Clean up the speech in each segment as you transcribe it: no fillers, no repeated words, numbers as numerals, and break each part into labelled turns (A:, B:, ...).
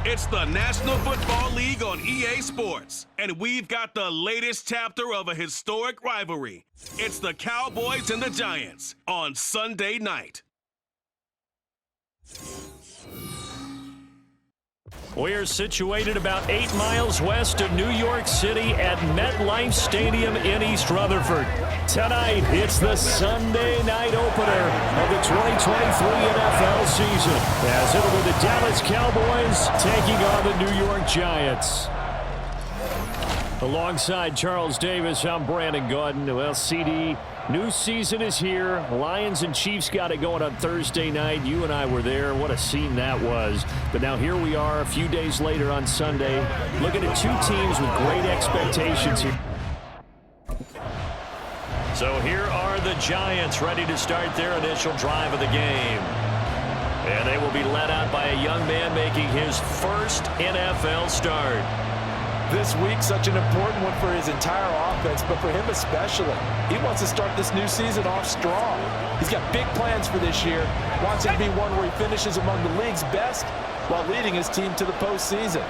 A: It's the National Football League on EA Sports, and we've got the latest chapter of a historic rivalry. It's the Cowboys and the Giants on Sunday night.
B: We're situated about 8 miles west of New York City at MetLife Stadium in East Rutherford. Tonight, it's the Sunday night opener of the 2023 NFL season, as it'll be the Dallas Cowboys taking on the New York Giants. Alongside Charles Davis, I'm Brandon Gaudin. Well, CD, new season is here. Lions and Chiefs got it going on Thursday night. You and I were there. What a scene that was. But now here we are a few days later on Sunday, looking at two teams with great expectations here. So here are the Giants ready to start their initial drive of the game. And they will be led out by a young man making his first NFL start.
C: This week, such an important one for his entire offense, but for him especially. He wants to start this new season off strong. He's got big plans for this year. Wants it to be one where he finishes among the league's best while leading his team to the postseason.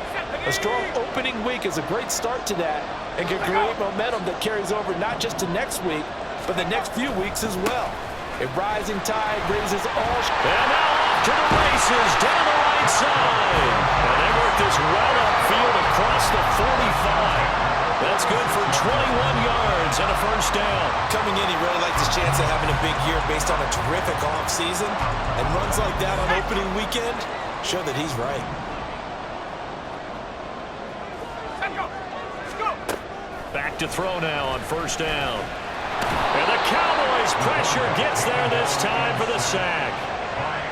C: A strong opening week is a great start to that and can create momentum that carries over not just to next week, but the next few weeks as well. A rising tide raises all...
B: And now off to the races down the right side. And they work this well upfield across the 45. That's good for 21 yards and a first down.
D: Coming in, he really likes his chance of having a big year based on a terrific offseason. And runs like that on opening weekend show that he's right.
B: Back to throw now on first down. And the Cowboys pressure gets there this time for the sack.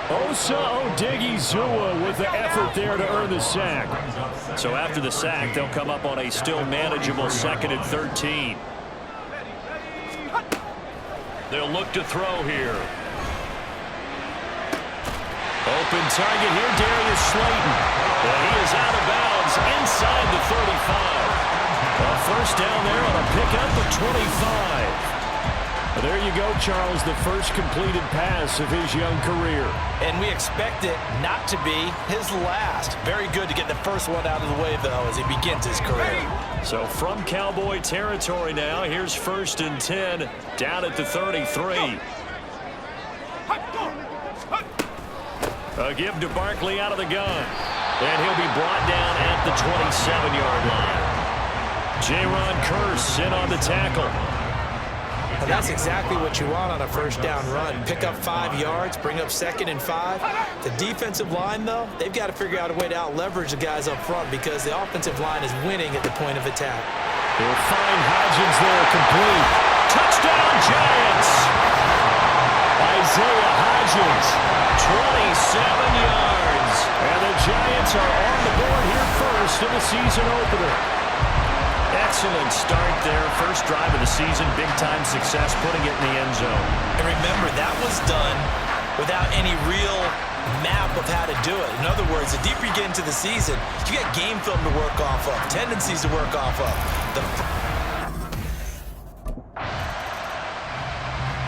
B: Osa Odighizuwa with the effort there to earn the sack. So after the sack, they'll come up on a still manageable 2nd and 13. They'll look to throw here. Open target here, Darius Slayton. And he is out of bounds inside the 35. A first down there on a pickup of 25. There you go, Charles, the first completed pass of his young career.
D: And we expect it not to be his last. Very good to get the first one out of the way, though, as he begins his career.
B: So from Cowboy territory now, here's 1st and 10 down at the 33. A give to Barkley out of the gun. And he'll be brought down at the 27-yard line. Jaron Kearse in on the tackle.
D: And that's exactly what you want on a first down run. Pick up 5 yards, bring up 2nd and 5. The defensive line, though, they've got to figure out a way to out-leverage the guys up front because the offensive line is winning at the point of attack.
B: They'll find Hodgins there, complete. Touchdown, Giants! Isaiah Hodgins, 27 yards. And the Giants are on the board here first in the season opener. Excellent start there. First drive of the season, big-time success, putting it in the end zone.
D: And remember, that was done without any real map of how to do it. In other words, the deeper you get into the season, you got game film to work off of, tendencies to work off of.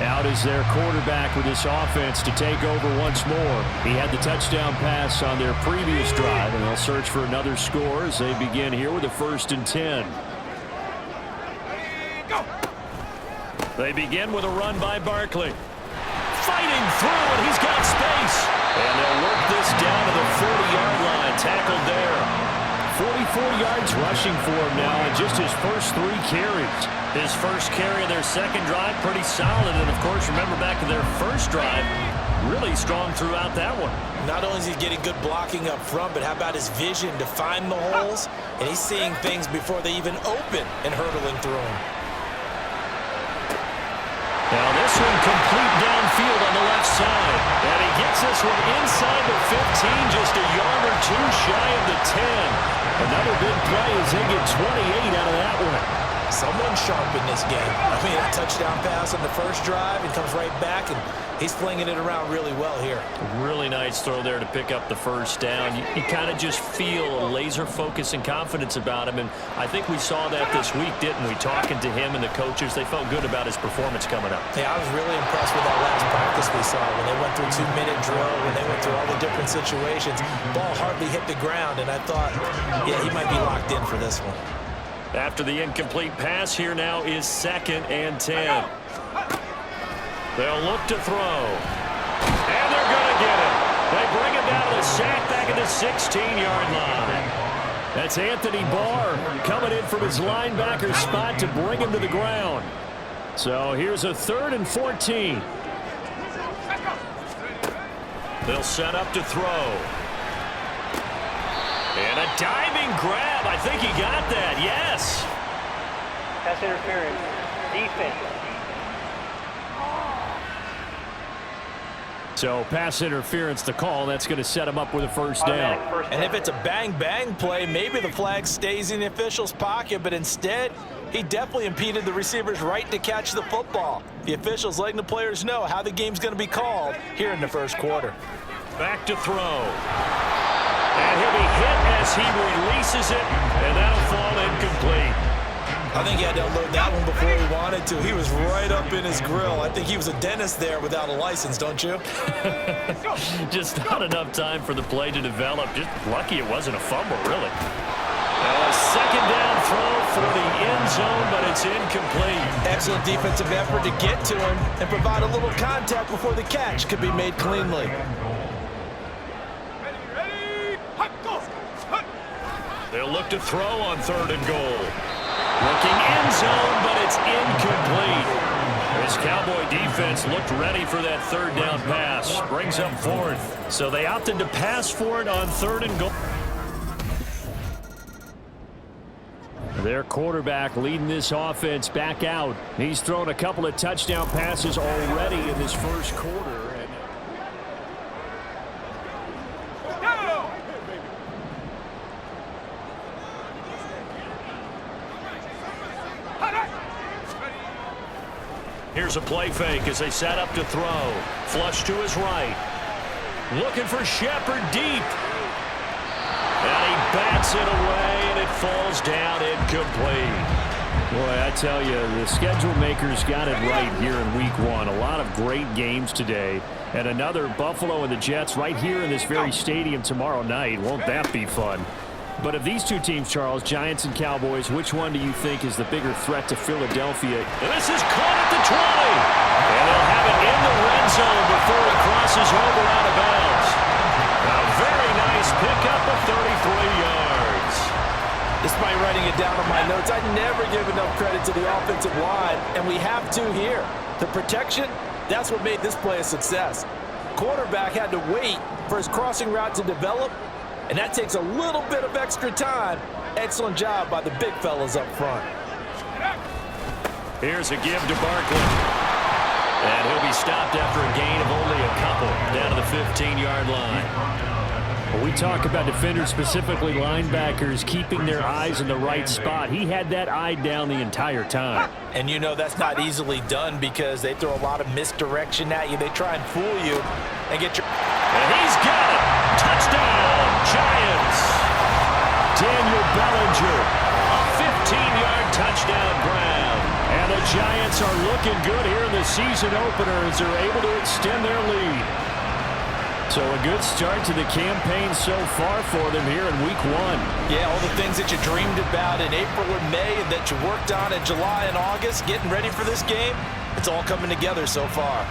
B: Out is their quarterback with this offense to take over once more. He had the touchdown pass on their previous drive, and they'll search for another score as they begin here with a 1st and 10. They begin with a run by Barkley. Fighting through, and he's got space. And they'll work this down to the 40-yard line, tackled there. 44 yards rushing for him now in just his first 3 carries. His first carry of their second drive, pretty solid. And, of course, remember back to their first drive, really strong throughout that one.
D: Not only is he getting good blocking up front, but how about his vision to find the holes? And he's seeing things before they even open and hurdling through them.
B: Now this one complete downfield on the left side. And he gets this one inside the 15, just a yard or 2 shy of the 10. Another big play as they get 28 out of that one.
D: Someone sharp in this game. I mean, a touchdown pass on the first drive and comes right back, and he's flinging it around really well here.
B: Really nice throw there to pick up the first down. You kind of just feel a laser focus and confidence about him, and I think we saw that this week, didn't we? Talking to him and the coaches, they felt good about his performance coming up.
D: Yeah, I was really impressed with that last practice we saw when they went through 2-minute drill, when they went through all the different situations. Ball hardly hit the ground, and I thought, yeah, he might be locked in for this one.
B: After the incomplete pass, here now is 2nd and 10. They'll look to throw. And they're going to get it. They bring it down to the sack back at the 16-yard line. That's Anthony Barr coming in from his linebacker spot to bring him to the ground. So here's a 3rd and 14. They'll set up to throw. And a diving grab. I think he got that. Yes.
E: Pass interference. Defense.
B: So pass interference to call. That's going to set him up with a first down.
D: And if it's a bang-bang play, maybe the flag stays in the official's pocket, but instead, he definitely impeded the receiver's right to catch the football. The official's letting the players know how the game's going to be called here in the first quarter.
B: Back to throw. And he'll be hit as he releases it, and that'll fall incomplete.
D: I think he had to unload that one before he wanted to. He was right up in his grill. I think he was a dentist there without a license, don't you?
B: Just not enough time for the play to develop. Just lucky it wasn't a fumble, really. A 2nd down throw for the end zone, but it's incomplete.
D: Excellent defensive effort to get to him and provide a little contact before the catch could be made cleanly.
B: They'll look to throw on 3rd and goal. Looking end zone, but it's incomplete. This Cowboy defense looked ready for that 3rd down pass. Brings up 4th. So they opted to pass for it on 3rd and goal. Their quarterback leading this offense back out. He's thrown a couple of touchdown passes already in this first quarter. Here's a play fake as they set up to throw. Flush to his right. Looking for Shepard deep. And he bats it away, and it falls down incomplete. Boy, I tell you, the schedule makers got it right here in week 1. A lot of great games today. And another Buffalo and the Jets right here in this very stadium tomorrow night. Won't that be fun? But of these two teams, Charles, Giants and Cowboys, which one do you think is the bigger threat to Philadelphia? And this is caught at the 20. And they'll have it in the red zone before it crosses over out of bounds. A very nice pickup of 33 yards.
D: Despite writing it down on my notes, I never give enough credit to the offensive line, and we have to here. The protection, that's what made this play a success. Quarterback had to wait for his crossing route to develop, and that takes a little bit of extra time. Excellent job by the big fellas up front.
B: Here's a give to Barkley. And he'll be stopped after a gain of only a couple down to the 15-yard line. When we talk about defenders, specifically linebackers, keeping their eyes in the right spot, he had that eye down the entire time.
D: And you know that's not easily done because they throw a lot of misdirection at you. They try and fool you and get your...
B: And he's got it. Touchdown, Giants. Daniel Bellinger, a 15-yard touchdown grab. And the Giants are looking good here in the season opener as they're able to extend their lead. So a good start to the campaign so far for them here in week 1.
D: Yeah, all the things that you dreamed about in April and May and that you worked on in July and August, getting ready for this game, it's all coming together so far.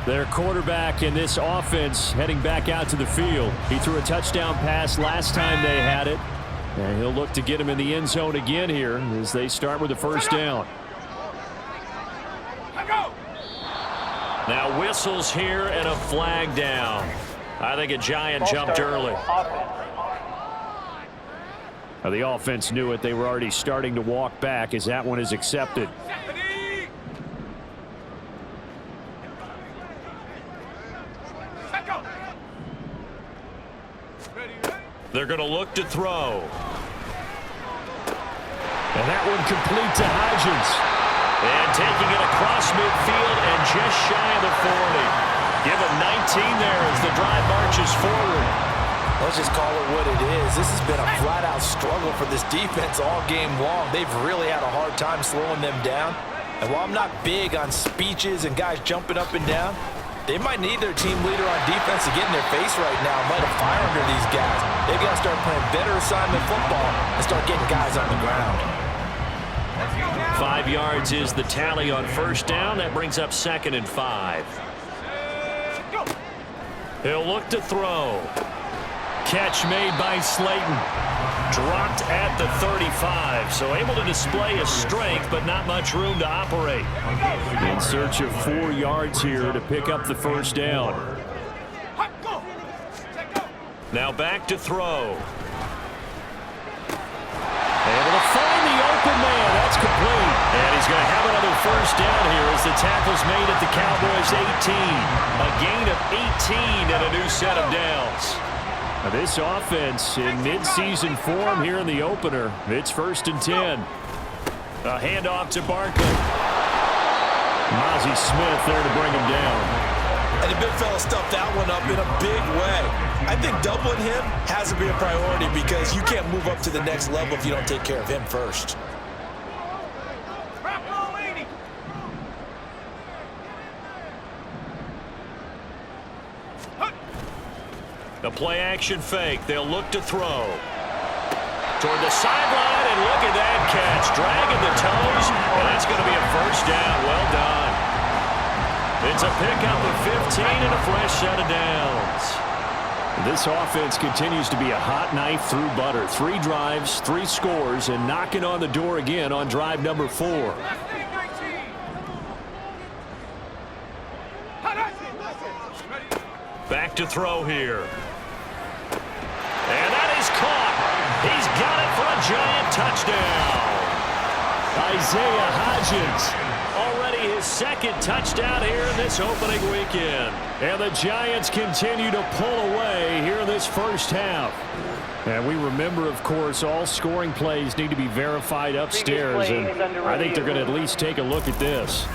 B: Their quarterback in this offense heading back out to the field. He threw a touchdown pass last time they had it. And he'll look to get him in the end zone again here as they start with the first down. Now whistles here and a flag down. I think a Giant jumped early. Now the offense knew it. They were already starting to walk back as that one is accepted. They're going to look to throw. And that one complete to Hodgins. And taking it across midfield and just shy of the 40. Give him 19 there as the drive marches forward.
D: Let's just call it what it is. This has been a flat-out struggle for this defense all game long. They've really had a hard time slowing them down. And while I'm not big on speeches and guys jumping up and down, they might need their team leader on defense to get in their face right now and light a fire under these guys. They've got to start playing better assignment football and start getting guys on the ground.
B: 5 yards is the tally on first down. That brings up 2nd and 5. He'll look to throw. Catch made by Slayton. Dropped at the 35, so able to display his strength, but not much room to operate. In search of 4 yards here to pick up the first down. Now back to throw. Able to find the open man. That's complete. And he's going to have another first down here as the tackle's made at the Cowboys' 18. A gain of 18 and a new set of downs. Now this offense in midseason form here in the opener. It's 1st and 10. A handoff to Barkley. Mozzie Smith there to bring him down.
C: And the big fella stuffed that one up in a big way. I think doubling him has to be a priority because you can't move up to the next level if you don't take care of him first.
B: The play-action fake. They'll look to throw. Toward the sideline, and look at that catch. Dragging the toes, and that's going to be a first down. Well done. It's a pickup of 15 and a fresh set of downs. This offense continues to be a hot knife through butter. 3 drives, 3 scores, and knocking on the door again on drive number 4. Back to throw here. And that is caught. He's got it for a giant touchdown. Isaiah Hodgins. Already his 2nd touchdown here in this opening weekend. And the Giants continue to pull away here in this first half. And we remember, of course, all scoring plays need to be verified upstairs. And I think they're going to at least take a look at this.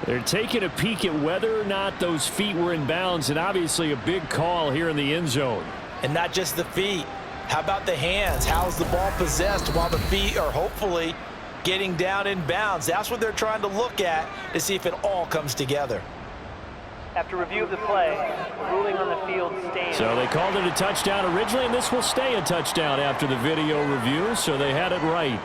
B: They're taking a peek at whether or not those feet were in bounds, and obviously a big call here in the end zone.
D: And not just the feet. How about the hands? How's the ball possessed while the feet are hopefully getting down in bounds? That's what they're trying to look at to see if it all comes together.
E: After review of the play, the ruling on the field stands.
B: So they called it a touchdown originally, and this will stay a touchdown after the video review, so they had it right.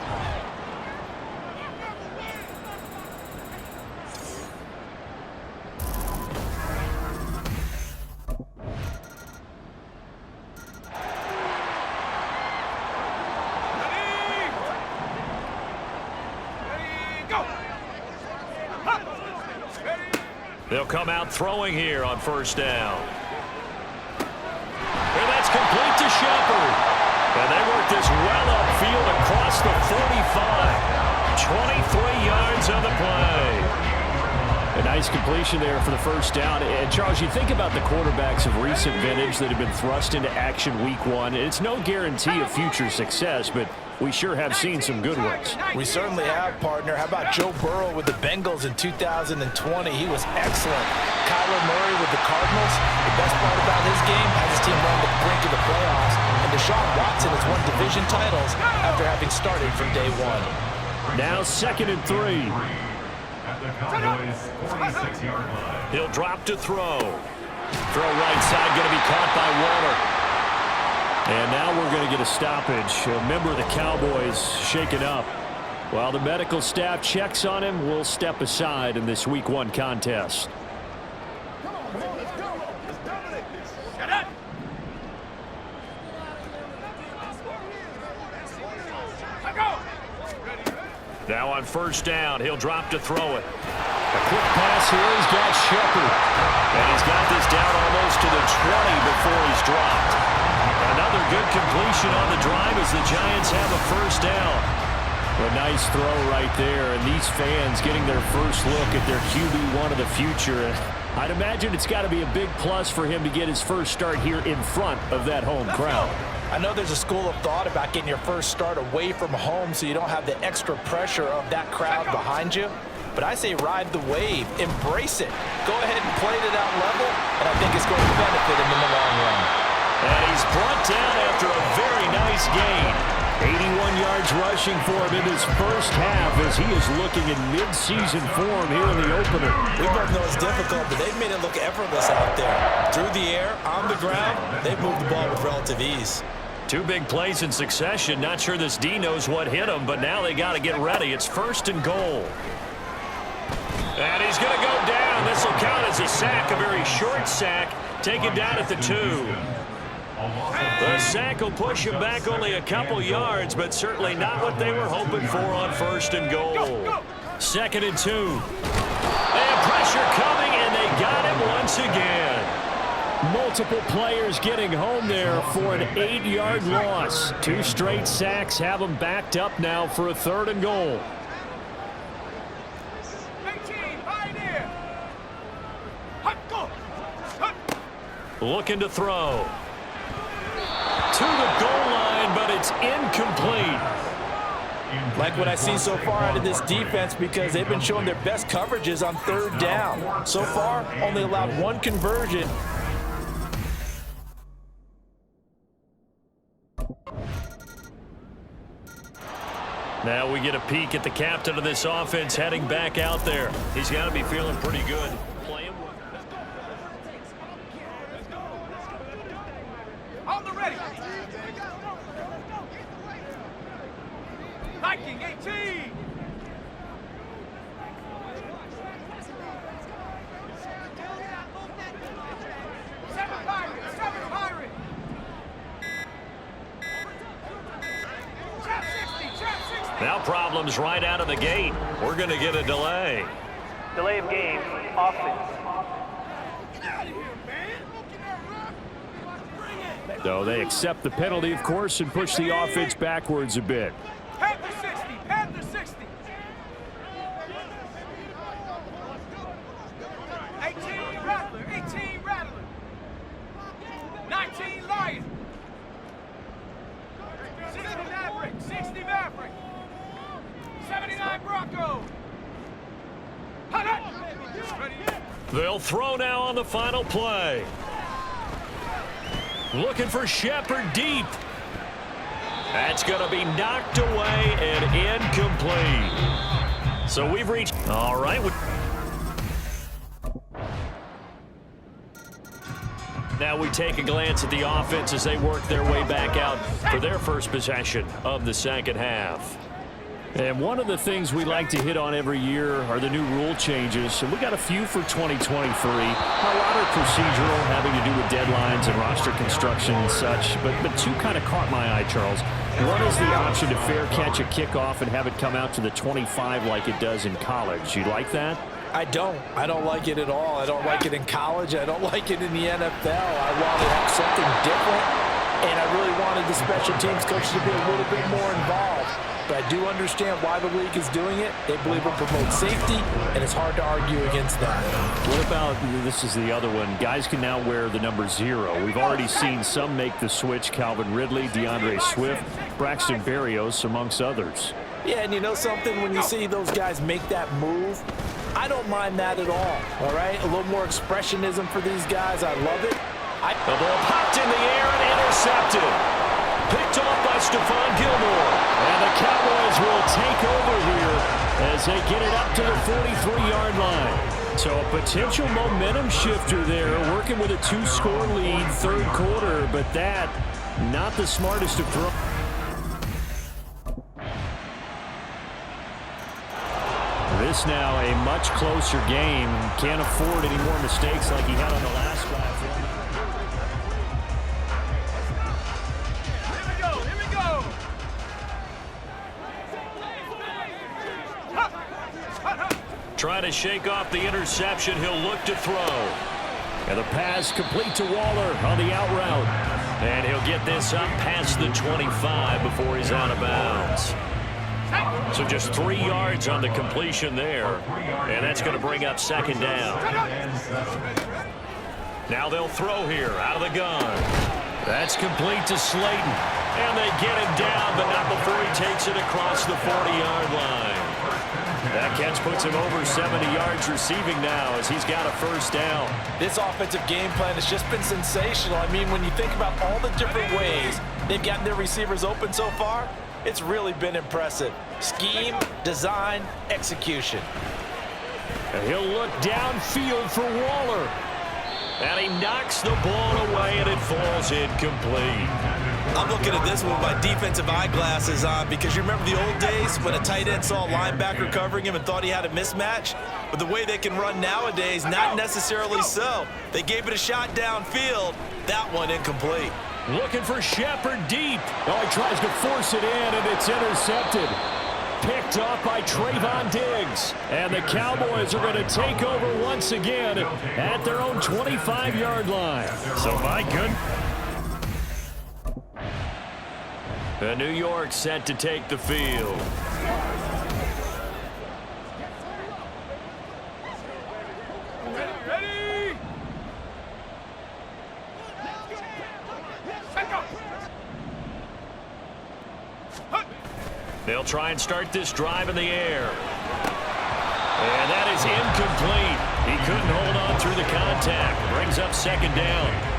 B: They'll come out throwing here on first down. And that's complete to Shepard. And they work this well upfield across the 45. 23 yards on the play. A nice completion there for the first down. And, Charles, you think about the quarterbacks of recent vintage that have been thrust into action week 1. It's no guarantee of future success, but we sure have seen some good ones.
D: We certainly have, partner. How about Joe Burrow with the Bengals in 2020? He was excellent. Kyler Murray with the Cardinals. The best part about his game has his team on the brink of the playoffs. And Deshaun Watson has won division titles after having started from day 1.
B: Now 2nd and 3. He'll drop to throw. Throw right side, going to be caught by Waller. And now we're going to get a stoppage. A member of the Cowboys shaken up. While the medical staff checks on him, we'll step aside in this Week 1 contest. Now on first down, he'll drop to throw it. A quick pass here. He's got Shepard. And he's got this down almost to the 20 before he's dropped. Another good completion on the drive as the Giants have a first down. A nice throw right there. And these fans getting their first look at their QB1 of the future. I'd imagine it's got to be a big plus for him to get his first start here in front of that home crowd.
C: I know there's a school of thought about getting your first start away from home so you don't have the extra pressure of that crowd behind you. But I say ride the wave, embrace it. Go ahead and play to that level, and I think it's going to benefit him in the long run.
B: And he's brought down after a very nice gain. 81 yards rushing for him in his first half as he is looking in mid-season form here in the opener.
D: We both know it's difficult, but they've made it look effortless out there. Through the air, on the ground, they've moved the ball with relative ease.
B: 2 big plays in succession. Not sure this D knows what hit him, but now they got to get ready. It's 1st and goal. And he's going to go down. This will count as a sack, a very short sack, taken down at the 2. The sack will push him back only a couple yards, but certainly not what they were hoping for on 1st and goal. 2nd and 2. And pressure coming, and they got him once again. Multiple players getting home there for an 8-yard loss. 2 straight sacks have them backed up now for a 3rd and goal. Looking to throw. To the goal line, but it's incomplete.
C: Like what I see so far out of this defense because they've been showing their best coverages on 3rd down. So far, only allowed 1 conversion.
B: Now we get a peek at the captain of this offense heading back out there. He's got to be feeling pretty good.
F: On the ready. Viking 18. 7 Pirates. 7 Pirates. Trap 60. Trap 60.
B: Now problems right out of the gate. We're going to get a delay.
E: Delay of game, offense.
B: So they accept the penalty, of course, and push the offense backwards a bit.
F: Panther 60. Panther 60. 18 Rattler. 18 Rattler. 19 Lion. 60 Maverick. 60 Maverick. 79 Bronco.
B: They'll throw now on the final play. Looking for Shepard deep. That's going to be knocked away and incomplete. So we've reached... All right. Now we take a glance at the offense as they work their way back out for their first possession of the 2nd half. And one of the things we like to hit on every year are the new rule changes. And we got a few for 2023. A lot are procedural, having to do with deadlines and roster construction and such. But 2 kind of caught my eye, Charles. One is the option to fair catch a kickoff and have it come out to the 25 like it does in college. You like that?
C: I don't like it at all. I don't like it in college. I don't like it in the NFL. I want to have something different. And I really wanted the special teams coach to be a little bit more involved. But I do understand why the league is doing it. They believe it promotes safety, and it's hard to argue against that.
B: What about, this is the other one, guys can now wear the number 0. We've already seen some make the switch, Calvin Ridley, DeAndre Swift, Braxton Berrios, amongst others.
C: Yeah, and you know something? When you see those guys make that move, I don't mind that at all right? A little more expressionism for these guys. I love it.
B: The ball popped in the air and intercepted. Picked off by Stephon Gilmore. And the Cowboys will take over here as they get it up to the 43-yard line. So a potential momentum shifter there, working with a 2-score lead, 3rd quarter, but that, not the smartest of throws. This now a much closer game. Can't afford any more mistakes like he had on the last drive. Trying to shake off the interception. He'll look to throw. And the pass complete to Waller on the out route. And he'll get this up past the 25 before he's out of bounds. So So just 3 yards on the completion there. And that's going to bring up second down. Now they'll throw here out of the gun. That's complete to Slayton. And they get him down, but not before he takes it across the 40-yard line. That catch puts him over 70 yards receiving now as he's got a first down.
C: This offensive game plan has just been sensational. I mean, when you think about all the different ways they've gotten their receivers open so far, it's really been impressive. Scheme, design, execution.
B: And he'll look downfield for Waller. And he knocks the ball away, and it falls incomplete.
D: I'm looking at this with my defensive eyeglasses on because you remember the old days when a tight end saw a linebacker covering him and thought he had a mismatch? But the way they can run nowadays, not necessarily so. They gave it a shot downfield. That one incomplete.
B: Looking for Shepard deep. Oh, he tries to force it in, and it's intercepted. Picked off by Trayvon Diggs. And the Cowboys are going to take over once again at their own 25-yard line. So, my good. The New York set to take the field.
F: Ready? Set go.
B: They'll try and start this drive in the air. And that is incomplete. He couldn't hold on through the contact. Brings up second down.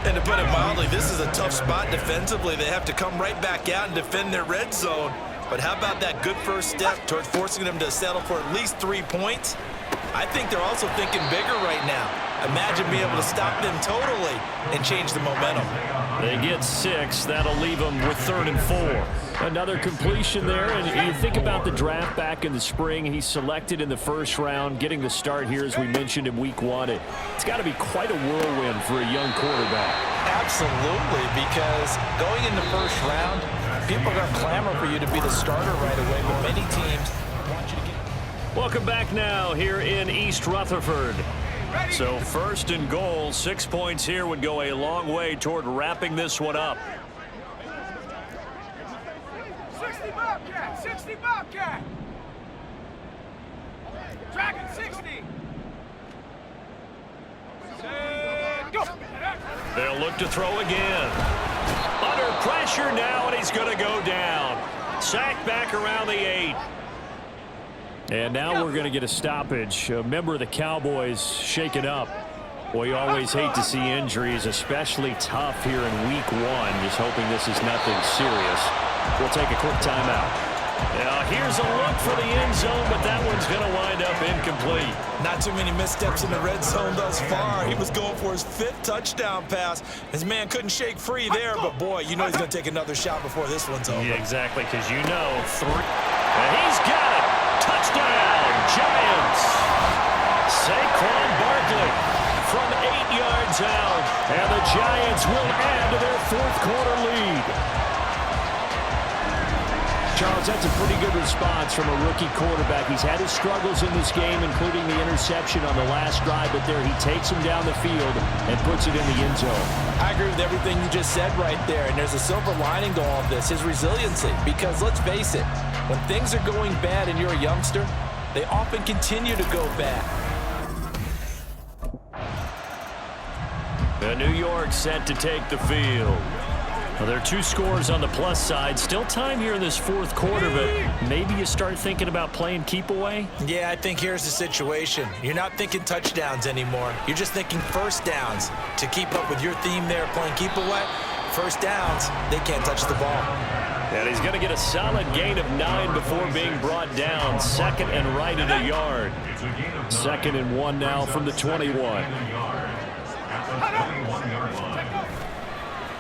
D: And to put it mildly, this is a tough spot defensively. They have to come right back out and defend their red zone. But how about that good first step towards forcing them to settle for at least 3 points? I think they're also thinking bigger right now. Imagine being able to stop them totally and change the momentum.
B: They get 6. That'll leave them with 3rd and 4. Another completion there, and you think about the draft back in the spring. He's selected in the first round, getting the start here, as we mentioned, in week 1. It's got to be quite a whirlwind for a young quarterback.
C: Absolutely, because going in the first round, people are going to clamor for you to be the starter right away, but many teams want you to get...
B: Welcome back now here in East Rutherford. So 1st and goal, 6 points here would go a long way toward wrapping this one up.
F: 60 Bobcat, 60 Bobcat. Dragon 60. Set, go.
B: They'll look to throw again. Under pressure now, and he's going to go down. Sacked back around the 8. And now we're going to get a stoppage. A member of the Cowboys shaken up. Well, you always hate to see injuries, especially tough here in week 1. Just hoping this is nothing serious. We'll take a quick timeout. Now, here's a look for the end zone, but that one's going to wind up incomplete.
D: Not too many missteps in the red zone thus far. He was going for his 5th touchdown pass. His man couldn't shake free there, but boy, you know he's going to take another shot before this one's over.
B: Yeah, exactly, because you know 3. And he's got it. Touchdown, Giants. Saquon Barkley from 8 yards out. And the Giants will add to their 4th quarter lead. Charles, that's a pretty good response from a rookie quarterback. He's had his struggles in this game, including the interception on the last drive, but there he takes him down the field and puts it in the end zone.
C: I agree with everything you just said right there, and there's a silver lining to all of this, his resiliency. Because let's face it, when things are going bad and you're a youngster, they often continue to go bad.
B: The New York set to take the field. Well, there are 2 scores on the plus side. Still time here in this 4th quarter, but maybe you start thinking about playing keep away?
D: Yeah, I think here's the situation. You're not thinking touchdowns anymore. You're just thinking first downs. To keep up with your theme there, playing keep away, first downs, they can't touch the ball.
B: And he's going to get a solid gain of 9 before being brought down. 2nd and right at a yard. 2nd and 1 now from the 21.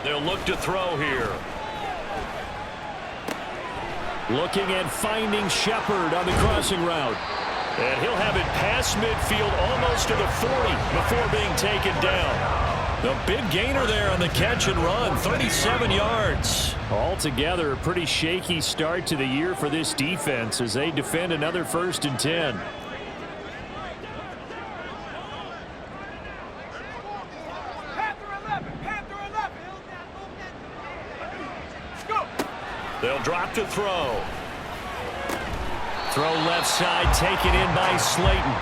B: They'll look to throw here. Looking and finding Shepard on the crossing route. And he'll have it past midfield almost to the 40 before being taken down. The big gainer there on the catch and run, 37 yards. Altogether, a pretty shaky start to the year for this defense as they defend another 1st and 10. They'll drop to throw. Throw left side, taken in by Slayton.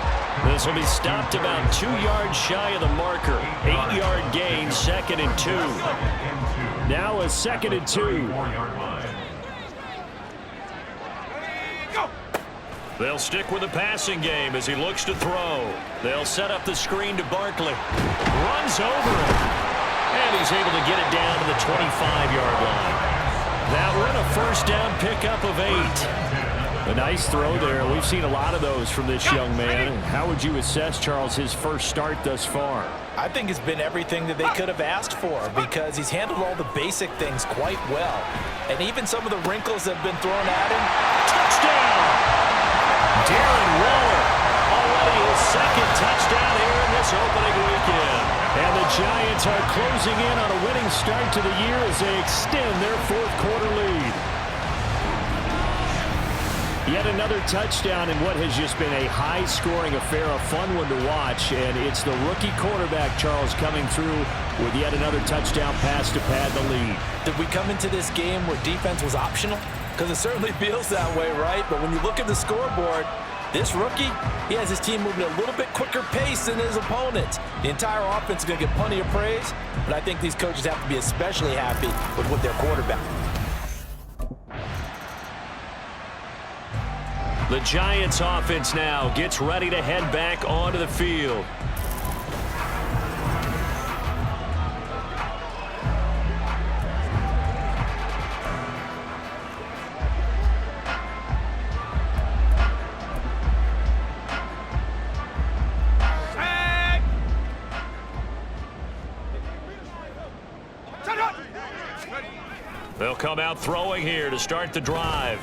B: This will be stopped about 2 yards shy of the marker. 8-yard gain, 2nd and 2. Now a 2nd and 2.
F: Go.
B: They'll stick with the passing game as he looks to throw. They'll set up the screen to Barkley. Runs over him. And he's able to get it down to the 25-yard line. That one a first down pickup of 8. A nice throw there. We've seen a lot of those from this young man. How would you assess, Charles, his first start thus far?
D: I think it's been everything that they could have asked for because he's handled all the basic things quite well. And even some of the wrinkles that have been thrown at him.
B: Touchdown! Darren Waller, already his 2nd touchdown here in this opening weekend. And the Giants are closing in on a winning start to the year as they extend their 4th quarter lead. Yet another touchdown in what has just been a high-scoring affair, a fun one to watch, and it's the rookie quarterback, Charles, coming through with yet another touchdown pass to pad the lead.
D: Did we come into this game where defense was optional? Because it certainly feels that way, right? But when you look at the scoreboard, this rookie, he has his team moving at a little bit quicker pace than his opponents. The entire offense is going to get plenty of praise, but I think these coaches have to be especially happy with their quarterback.
B: The Giants offense now gets ready to head back onto the field. They'll come out throwing here to start the drive.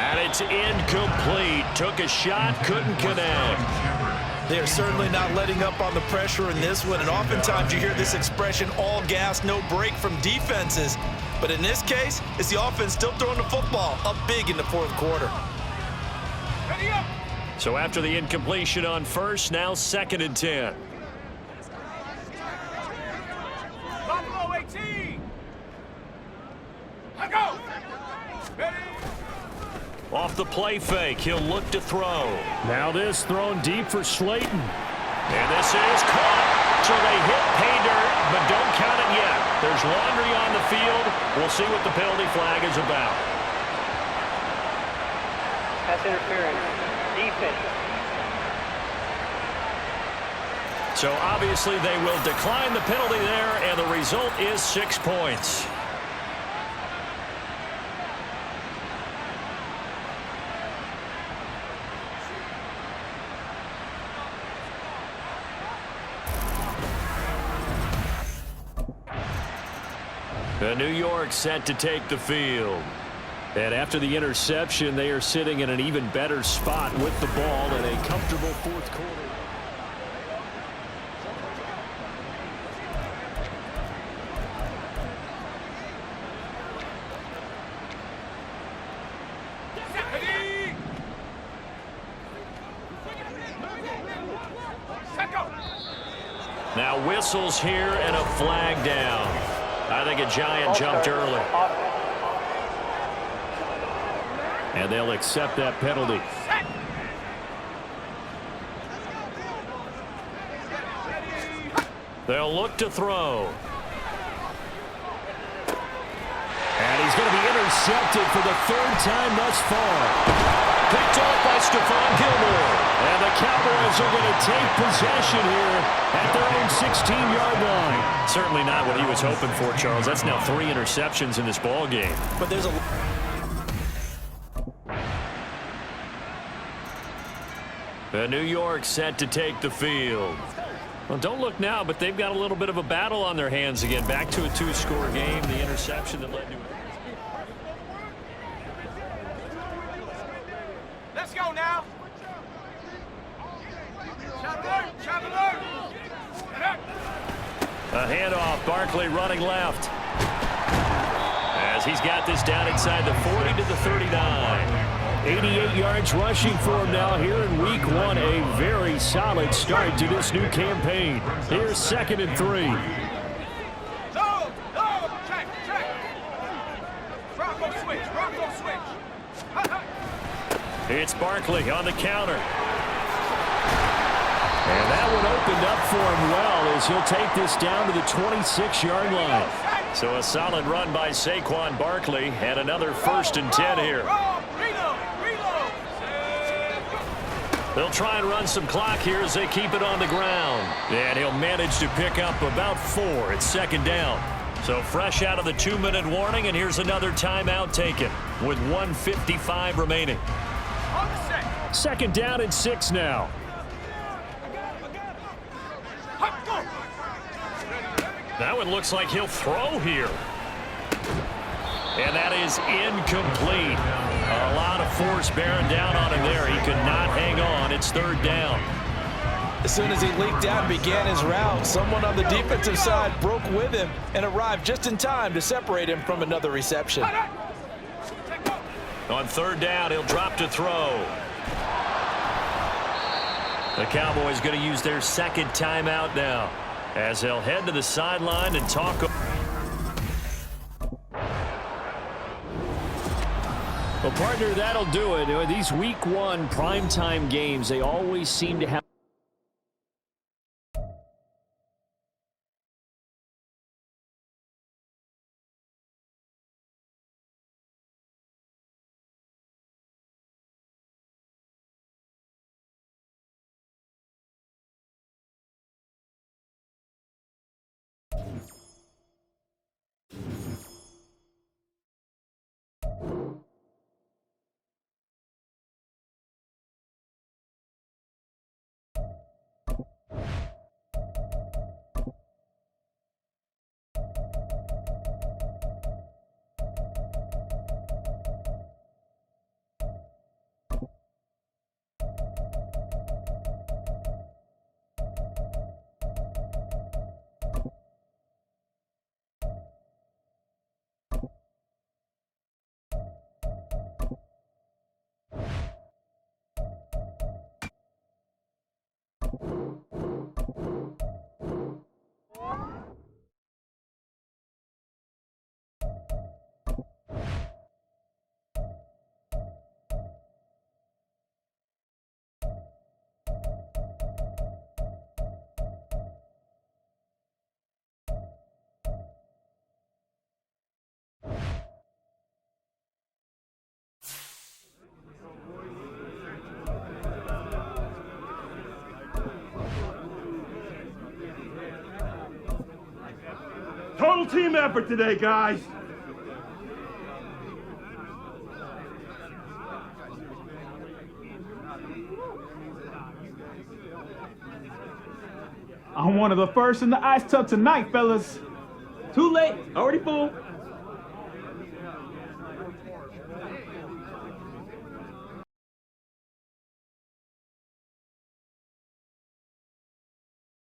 B: And it's incomplete. Took a shot, couldn't connect.
D: They're certainly not letting up on the pressure in this one, and oftentimes you hear this expression, all gas, no break from defenses. But in this case, it's the offense still throwing the football up big in the 4th quarter.
F: Ready up.
B: So after the incompletion on first, now 2nd and 10.
F: Buffalo 18. Let go. Ready.
B: Off the play fake, he'll look to throw. Now this thrown deep for Slayton. And this is caught. So they hit pay dirt, but don't count it yet. There's laundry on the field. We'll see what the penalty flag is about.
E: Pass interference. Defense.
B: So obviously they will decline the penalty there, and the result is 6 points. New York set to take the field. And after the interception, they are sitting in an even better spot with the ball in a comfortable 4th quarter.
F: Ready. Set go.
B: Now whistles here and a flag down. I think a Giant jumped early. And they'll accept that penalty. They'll look to throw. And he's going to be intercepted for the 3rd time thus far. Picked off by Stephon Gilmore. And the Cowboys are going to take possession here at their own 16-yard line. Certainly not what he was hoping for, Charles. That's now 3 interceptions in this ball game.
D: But there's a...
B: New York set to take the field. Well, don't look now, but they've got a little bit of a battle on their hands again. Back to a 2-score game. The interception that led to it.
F: Let's go now. Traveler.
B: A handoff. Barkley running left. As he's got this down inside the 40 to the 39. 88 yards rushing for him now here in week 1. A very solid start to this new campaign. Here's 2nd and 3.
F: No. Check. Bronco switch.
B: It's Barkley on the counter. And that one opened up for him well as he'll take this down to the 26-yard line. So a solid run by Saquon Barkley and another 1st and 10 here. They'll try and run some clock here as they keep it on the ground. And he'll manage to pick up about 4 at 2nd down. So fresh out of the 2-minute warning, and here's another timeout taken with 1:55 remaining. 2nd down and 6 now. That one looks like he'll throw here. And that is incomplete. A lot of force bearing down on him there. He could not hang on. It's 3rd down.
C: As soon as he leaked out and began his route, someone on the defensive side broke with him and arrived just in time to separate him from another reception.
B: On 3rd down, he'll drop to throw. The Cowboys going to use their 2nd timeout now as they'll head to the sideline and talk. Well, partner, that'll do it. These Week 1 primetime games, they always seem to have
G: Total team effort today, guys. I'm one of the first in the ice tub tonight, fellas. Too late, already full.